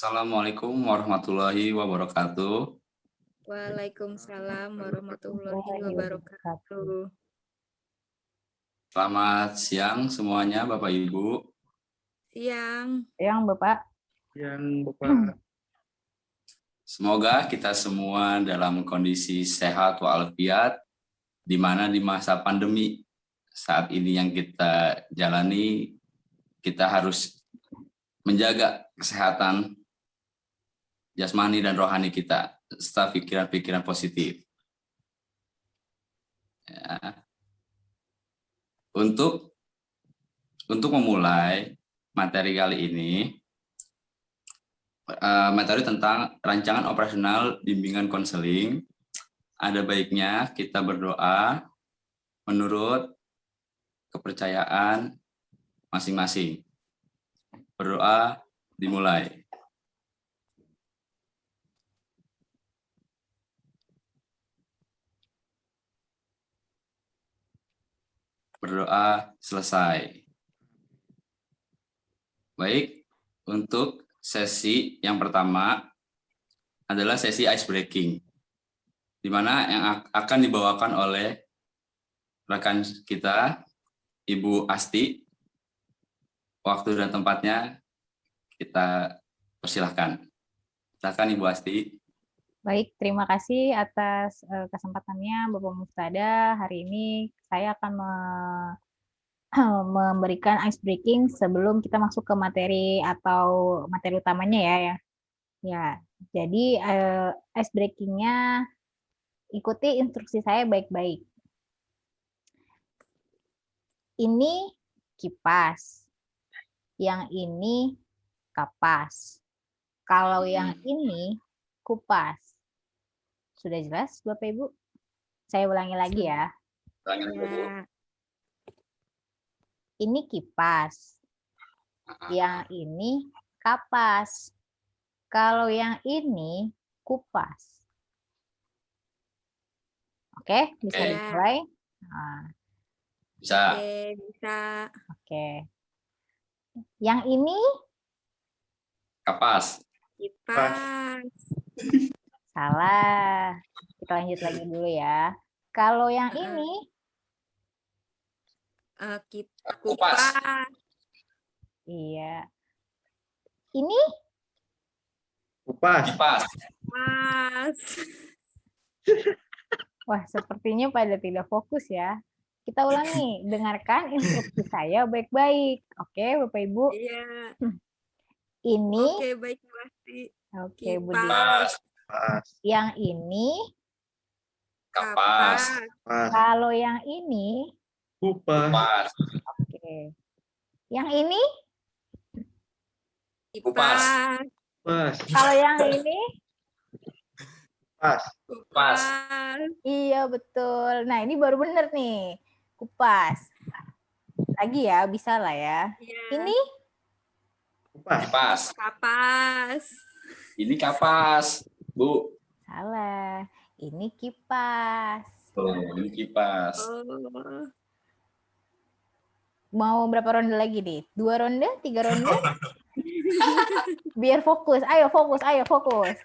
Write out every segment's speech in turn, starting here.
Assalamualaikum warahmatullahi wabarakatuh. Waalaikumsalam warahmatullahi wabarakatuh. Selamat siang semuanya Bapak Ibu. Siang. Siang Bapak. Siang Bapak. Semoga kita semua dalam kondisi sehat walafiat, di mana di masa pandemi saat ini yang kita jalani, kita harus menjaga kesehatan jasmani dan rohani kita, serta pikiran-pikiran positif. Ya. Untuk memulai materi kali ini, materi tentang rancangan operasional bimbingan konseling, ada baiknya kita berdoa menurut kepercayaan masing-masing. Berdoa dimulai. Berdoa selesai. Baik, untuk sesi yang pertama adalah sesi ice breaking, di mana yang akan dibawakan oleh rekan kita, Ibu Asti. Waktu dan tempatnya kita persilahkan. Silakan Ibu Asti. Baik, terima kasih atas kesempatannya Bapak Muftada. Hari ini saya akan memberikan ice breaking sebelum kita masuk ke materi atau materi utamanya ya. Ya, jadi ice breakingnya ikuti instruksi saya baik-baik. Ini kipas, yang ini kapas. Kalau yang ini kupas. Sudah jelas Bapak Ibu? Saya ulangi lagi ya. Ya. Ini kipas. Yang ini kapas. Kalau yang ini kupas. Oke, bisa dimulai? Nah. Bisa. Oke, bisa. Oke. Yang ini Kapas. Kipas. salah. Kita lanjut lagi dulu ya. Kalau yang ini Kupas. iya. Ini Kupas. Kipas. Kipas. wah, sepertinya pada tidak fokus ya. Kita ulangi, dengarkan instruksi saya baik-baik. Oke, Bapak Ibu. Iya. Ini Oke, baik pasti. Oke, Budi. Kipas. Yang ini Kapas. kalau yang ini Kupas. oke. Yang ini Kupas. Kupas. kalau yang ini Kupas. iya betul. Nah, ini baru bener nih. Kupas. Lagi ya, bisa lah ya. Ya. Ini Kipas. Kapas. Ini kapas, Bu. salah. Ini kipas. Oh, ini kipas. Oh. Mau berapa ronde lagi nih? 2 ronde? 3 ronde? Biar fokus. Ayo fokus, ayo fokus.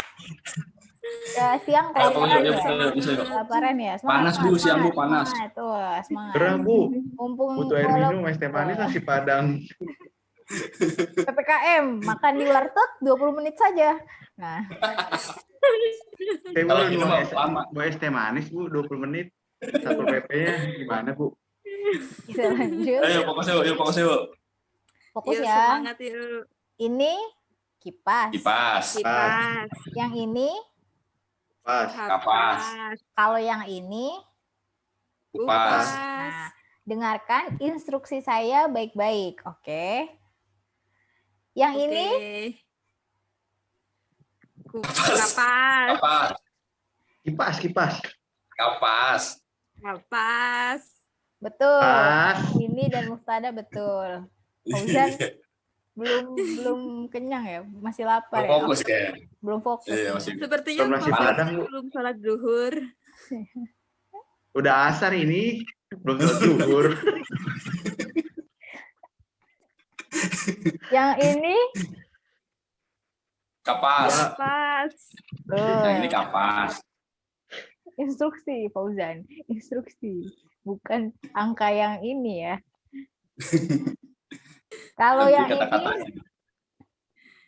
Ya, siang kelaparan ya. Kelaparan ya. Panas Bu, siang Bu, panas. Tuh, semangat. Gerah Bu. Mumpung Butuh air minum, es teh manis nasi Padang. PPKM, makan di warteg 20 menit saja. Nah, Kalau minum lama. Mau es teh manis Bu, 20 menit. Satu PP-nya gimana Bu? bisa lanjut. Ayo fokus yuk, fokus yuk. Fokus Yuk, ya. semangat yuk. Ini kipas. Kipas. Kipas. Yang ini, Kapas. kalau yang ini, Kupas. nah, dengarkan instruksi saya baik-baik, oke? Yang ini, Kapas. Kipas. Kapas. Kapas. betul. Pas. Ini dan Muftada betul. Fauzan belum kenyang ya, masih lapar ya. Fokus kayak. Belum fokus. Iya, masih. Sepertinya Belum nasi Fauzan Padang, Bu. belum sholat zuhur. Udah asar ini, belum zuhur. Yang ini Kapas. Dua. Kapas. Yang ini Tuh, kapas. instruksi Fauzan, instruksi. Bukan angka yang ini ya. Kalau Nanti yang ini, kata-katanya.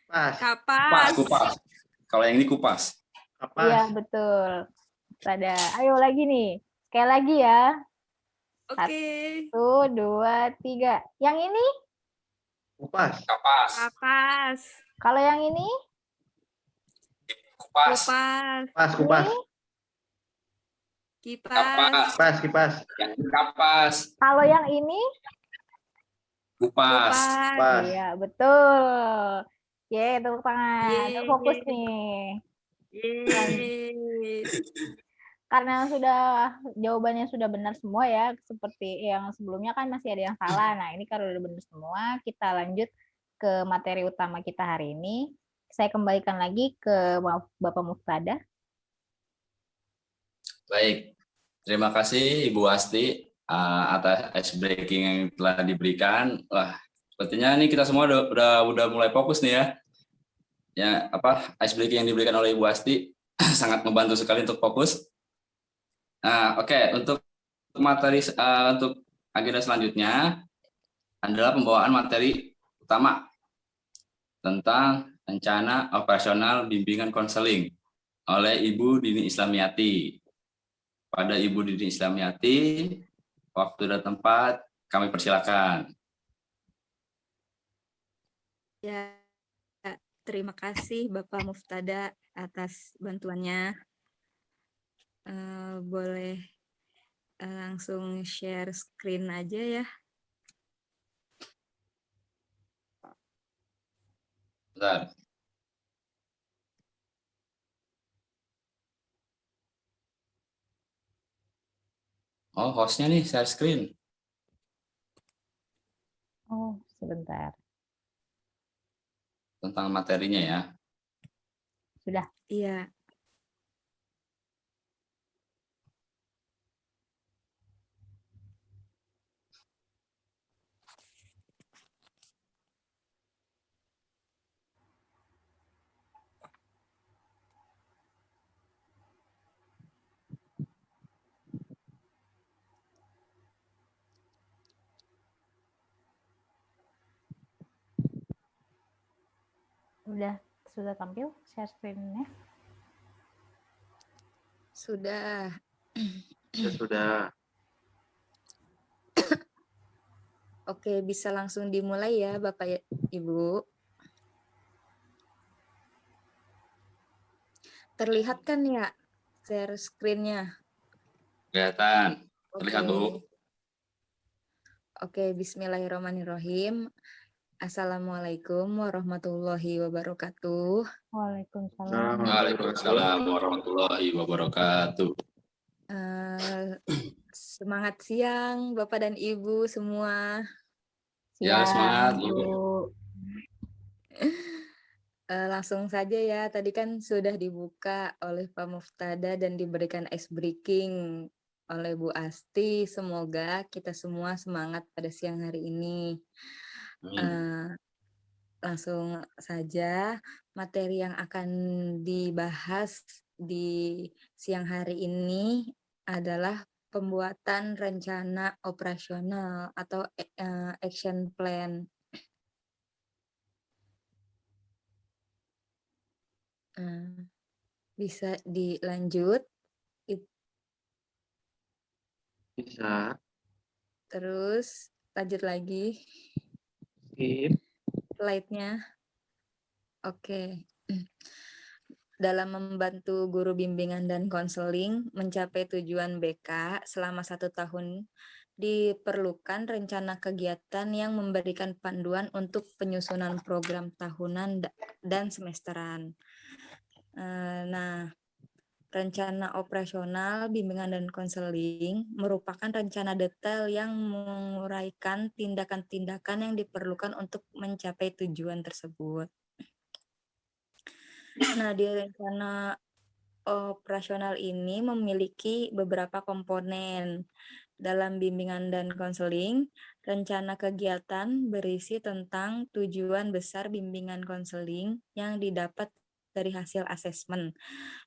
Pas. Kupas, Kapas. kupas. Kalau yang ini kupas. iya Kapas. betul. Pada, ayo lagi nih. Sekali lagi ya. Oke. 1, 2, 3. Yang ini, Kupas. Kapas. Kapas. kalau yang ini, Kupas. Kupas. Pas. Kupas. ini, Kipas. Kapas. Kipas. Kipas. Yang ini kapas. kalau yang ini, Kupas. Kupas. Pas. iya betul. Yeay, tepuk tangan. Yeay. Fokus nih. Yeay. Karena jawabannya sudah benar semua ya, seperti yang sebelumnya kan masih ada yang salah. Nah, ini kalau udah benar semua, kita lanjut ke materi utama kita hari ini. Saya kembalikan lagi ke Bapak Muftada. Baik. Terima kasih Ibu Asti atas ice breaking yang telah diberikan. Wah, sepertinya ini kita semua udah mulai fokus nih ya. Ya, ice breaking yang diberikan oleh Ibu Asti sangat membantu sekali untuk fokus. Nah, oke, untuk materi untuk agenda selanjutnya adalah pembawaan materi utama tentang rencana operasional bimbingan konseling oleh Ibu Dini Islamiati. Pada Ibu Dini Islamiati, waktu dan tempat kami persilakan. Ya, terima kasih Bapak Muftada atas bantuannya. Boleh langsung share screen aja ya. Bentar. Oh, hostnya nih share screen. Oh, sebentar. Tentang materinya ya. Sudah. Iya. Sudah tampil share screen-nya? Sudah. Ya sudah. Oke, bisa langsung dimulai ya Bapak Ibu. Terlihat kan ya share screen-nya? Kelihatan. Terlihat, Oke. Bu. Oke, bismillahirrahmanirrahim. Assalamualaikum warahmatullahi wabarakatuh. Waalaikumsalam. Waalaikumsalam warahmatullahi wabarakatuh. Semangat siang Bapak dan Ibu semua. Ya, semangat, Siang, Bu. Bu. Langsung saja ya, tadi kan sudah dibuka oleh Pak Muftada dan diberikan ice breaking oleh Bu Asti. Semoga kita semua semangat pada siang hari ini. Langsung saja, materi yang akan dibahas di siang hari ini adalah pembuatan rencana operasional atau action plan. Bisa dilanjut. Bisa. Terus lanjut lagi Skip. slide-nya. Oke. Dalam membantu guru bimbingan dan konseling mencapai tujuan BK selama 1 tahun, diperlukan rencana kegiatan yang memberikan panduan untuk penyusunan program tahunan dan semesteran. Nah, rencana operasional bimbingan dan konseling merupakan rencana detail yang menguraikan tindakan-tindakan yang diperlukan untuk mencapai tujuan tersebut. Nah, di rencana operasional ini memiliki beberapa komponen. Dalam bimbingan dan konseling, rencana kegiatan berisi tentang tujuan besar bimbingan konseling yang didapat dari hasil asesmen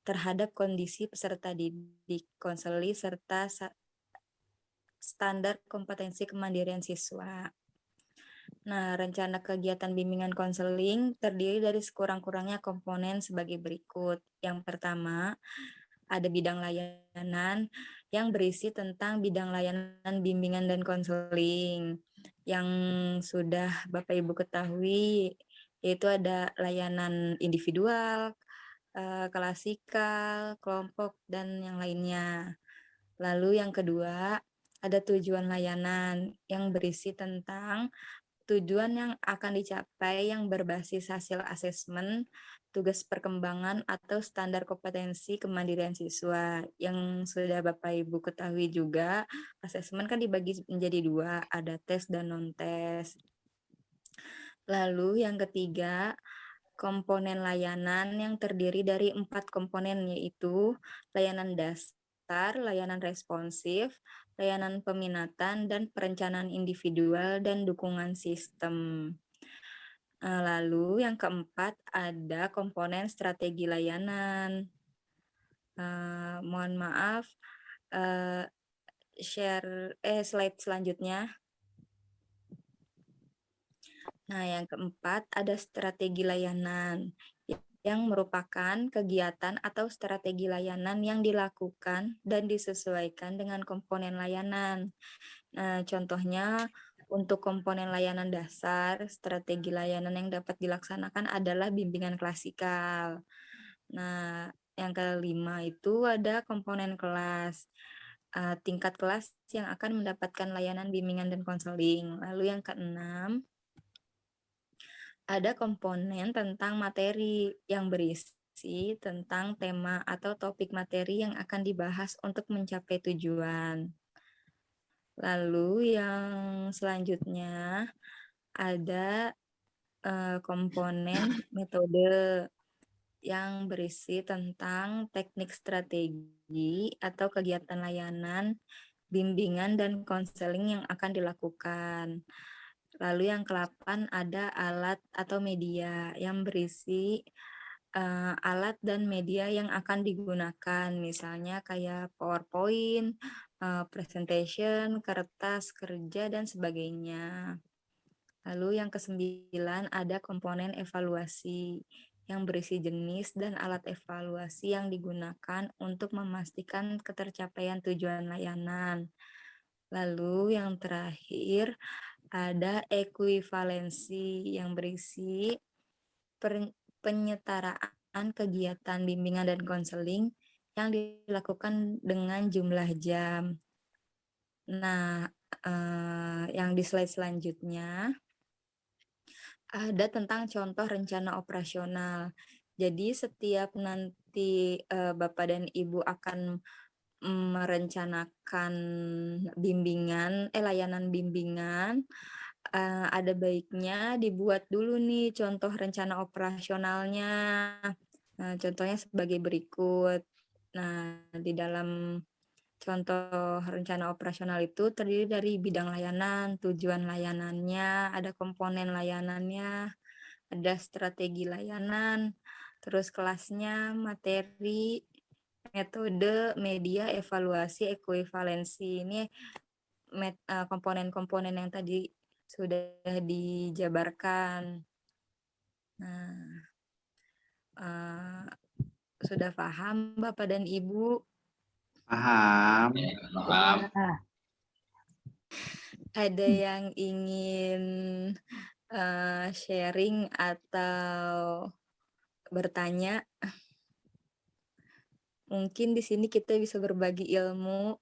terhadap kondisi peserta didik, konseling, serta standar kompetensi kemandirian siswa. Nah, rencana kegiatan bimbingan konseling terdiri dari sekurang-kurangnya komponen sebagai berikut. Yang pertama, ada bidang layanan yang berisi tentang bidang layanan bimbingan dan konseling. Yang sudah Bapak Ibu ketahui, yaitu ada layanan individual, klasikal, kelompok, dan yang lainnya. Lalu yang kedua, ada tujuan layanan yang berisi tentang tujuan yang akan dicapai yang berbasis hasil asesmen, tugas perkembangan, atau standar kompetensi kemandirian siswa. Yang sudah Bapak Ibu ketahui juga, asesmen kan dibagi menjadi dua, ada tes dan non-tes. Lalu yang ketiga, komponen layanan yang terdiri dari 4 komponen, yaitu layanan dasar, layanan responsif, layanan peminatan, dan perencanaan individual dan dukungan sistem. Lalu yang keempat ada komponen strategi layanan. Mohon maaf, slide selanjutnya. Nah, yang keempat ada strategi layanan yang merupakan kegiatan atau strategi layanan yang dilakukan dan disesuaikan dengan komponen layanan. Nah, contohnya untuk komponen layanan dasar, strategi layanan yang dapat dilaksanakan adalah bimbingan klasikal. Nah, yang kelima itu ada komponen kelas, tingkat kelas yang akan mendapatkan layanan bimbingan dan konseling. Lalu yang keenam, ada komponen tentang materi yang berisi tentang tema atau topik materi yang akan dibahas untuk mencapai tujuan. Lalu yang selanjutnya ada komponen metode yang berisi tentang teknik strategi atau kegiatan layanan, bimbingan, dan konseling yang akan dilakukan. Lalu yang ke-8 ada alat atau media yang berisi alat dan media yang akan digunakan, misalnya kayak PowerPoint, presentation, kertas kerja, dan sebagainya. Lalu yang ke-9 ada komponen evaluasi yang berisi jenis dan alat evaluasi yang digunakan untuk memastikan ketercapaian tujuan layanan. Lalu yang terakhir ada ekuivalensi yang berisi penyetaraan kegiatan bimbingan dan konseling yang dilakukan dengan jumlah jam. Nah, yang di slide selanjutnya ada tentang contoh rencana operasional. Jadi setiap nanti Bapak dan Ibu akan merencanakan layanan bimbingan, ada baiknya dibuat dulu nih contoh rencana operasionalnya. Nah, contohnya sebagai berikut. Nah, di dalam contoh rencana operasional itu terdiri dari bidang layanan, tujuan layanannya, ada komponen layanannya, ada strategi layanan, terus kelasnya, materi, metode, media, evaluasi, ekuivalensi. Ini komponen-komponen yang tadi sudah dijabarkan. Nah, sudah paham Bapak dan Ibu? Paham. Paham. Ada yang ingin sharing atau bertanya? Mungkin di sini kita bisa berbagi ilmu.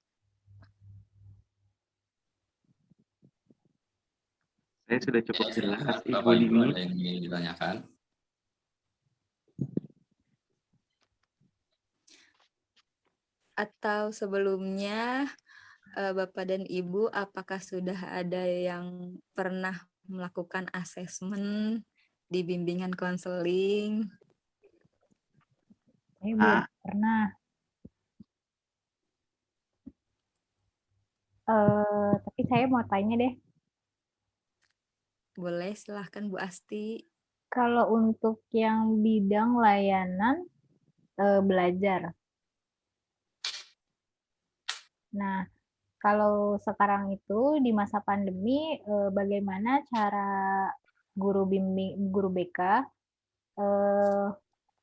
Saya sudah cukup jelas, Ibu Bapak Ibu Dini. ada yang ingin ditanyakan? Atau sebelumnya Bapak dan Ibu, apakah sudah ada yang pernah melakukan asesmen di bimbingan konseling? Saya belum pernah. Tapi saya mau tanya deh. Boleh, silahkan Bu Asti. Kalau untuk yang bidang layanan belajar. Nah, kalau sekarang itu di masa pandemi, bagaimana cara guru BK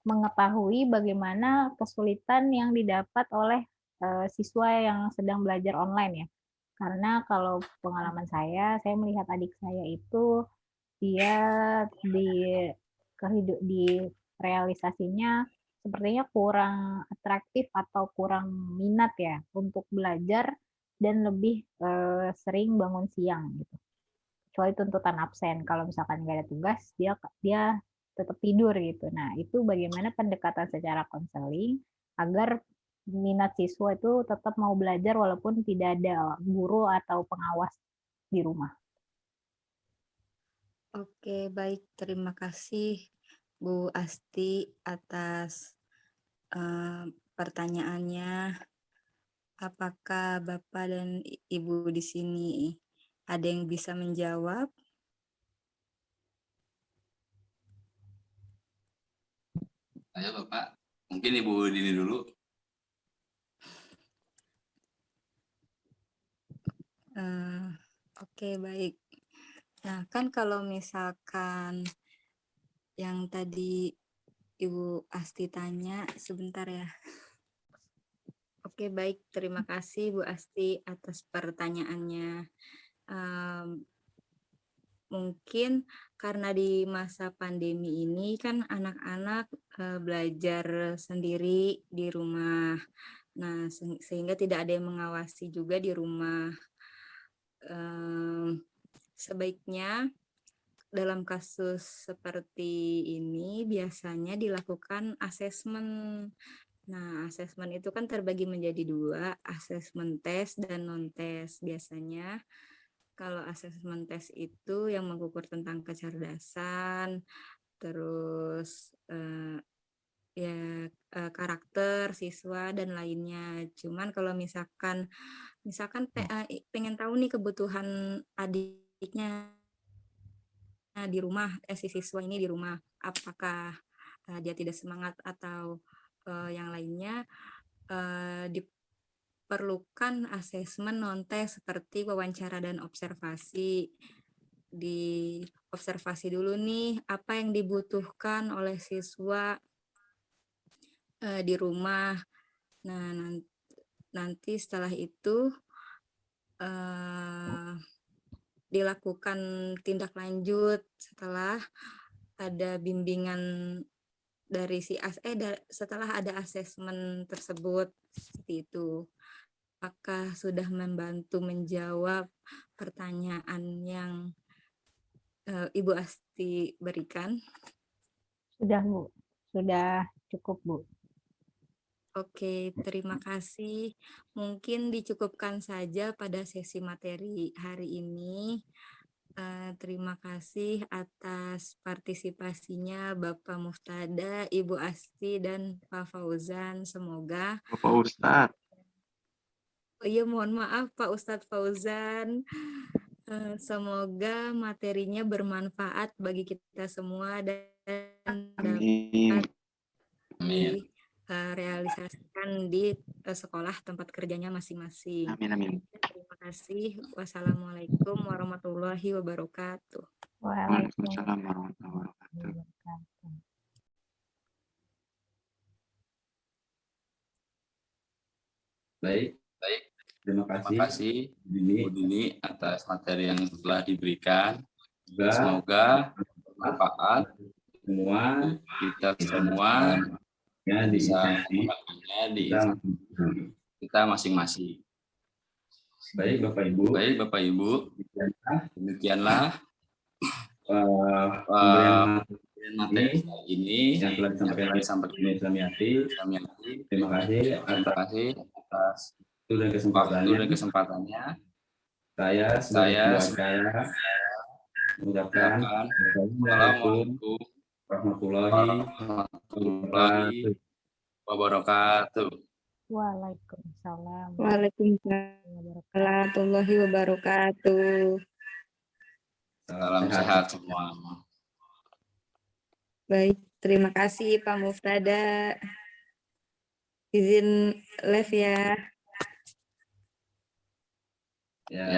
mengetahui bagaimana kesulitan yang didapat oleh siswa yang sedang belajar online ya. Karena kalau pengalaman saya melihat adik saya itu dia di realisasinya sepertinya kurang atraktif atau kurang minat ya untuk belajar dan lebih sering bangun siang gitu. Kecuali tuntutan absen. Kalau misalkan nggak ada tugas, dia tetap tidur gitu. Nah, itu bagaimana pendekatan secara konseling agar minat siswa itu tetap mau belajar walaupun tidak ada guru atau pengawas di rumah. Oke, baik. Terima kasih Bu Asti atas pertanyaannya. Apakah Bapak dan Ibu di sini ada yang bisa menjawab? Ayo Bapak, mungkin Ibu Dini dulu. Oke, baik. Nah, kan kalau misalkan yang tadi Ibu Asti tanya, sebentar ya. Oke, baik. Terima kasih Bu Asti atas pertanyaannya. Mungkin karena di masa pandemi ini kan anak-anak belajar sendiri di rumah. Nah, sehingga tidak ada yang mengawasi juga di rumah. Sebaiknya dalam kasus seperti ini biasanya dilakukan asesmen. Nah, asesmen itu kan terbagi menjadi 2, asesmen tes dan non-tes. Biasanya kalau asesmen tes itu yang mengukur tentang kecerdasan, terus karakter siswa dan lainnya. Cuman kalau misalkan pengen tahu nih kebutuhan adiknya di rumah, si siswa ini di rumah, apakah dia tidak semangat atau yang lainnya, diperlukan asesmen non-tes seperti wawancara dan observasi. Di observasi dulu nih apa yang dibutuhkan oleh siswa di rumah. Nah, nanti setelah itu dilakukan tindak lanjut setelah ada bimbingan dari setelah ada asesmen tersebut seperti itu. Apakah sudah membantu menjawab pertanyaan yang Ibu Asti berikan? Sudah, Bu. Sudah cukup, Bu. Oke, terima kasih. Mungkin dicukupkan saja pada sesi materi hari ini. Terima kasih atas partisipasinya Bapak Muftada, Ibu Asti, dan Pak Fauzan. Semoga Bapak Ustadz. mohon maaf Pak Ustadz Fauzan. Semoga materinya bermanfaat bagi kita semua dan dapat realisasikan di sekolah tempat kerjanya masing-masing. Amin. Terima kasih. Wassalamualaikum warahmatullahi wabarakatuh. Waalaikumsalam warahmatullahi wabarakatuh. Baik. Terima kasih Bu Dini atas materi yang telah diberikan. Semoga bermanfaat kita semua bisa menggunakannya di kita masing-masing. Baik Bapak Ibu, demikianlah materi ini yang telah disampaikan oleh Sumiati. Terima kasih atas waktu dan kesempatannya. Saya mengucapkan Assalamualaikum warahmatullahi wabarakatuh. Waalaikumsalam. Warahmatullahi wabarakatuh. Salam sehat semua. Baik, terima kasih Pak Muftada. Izin live ya. Ya,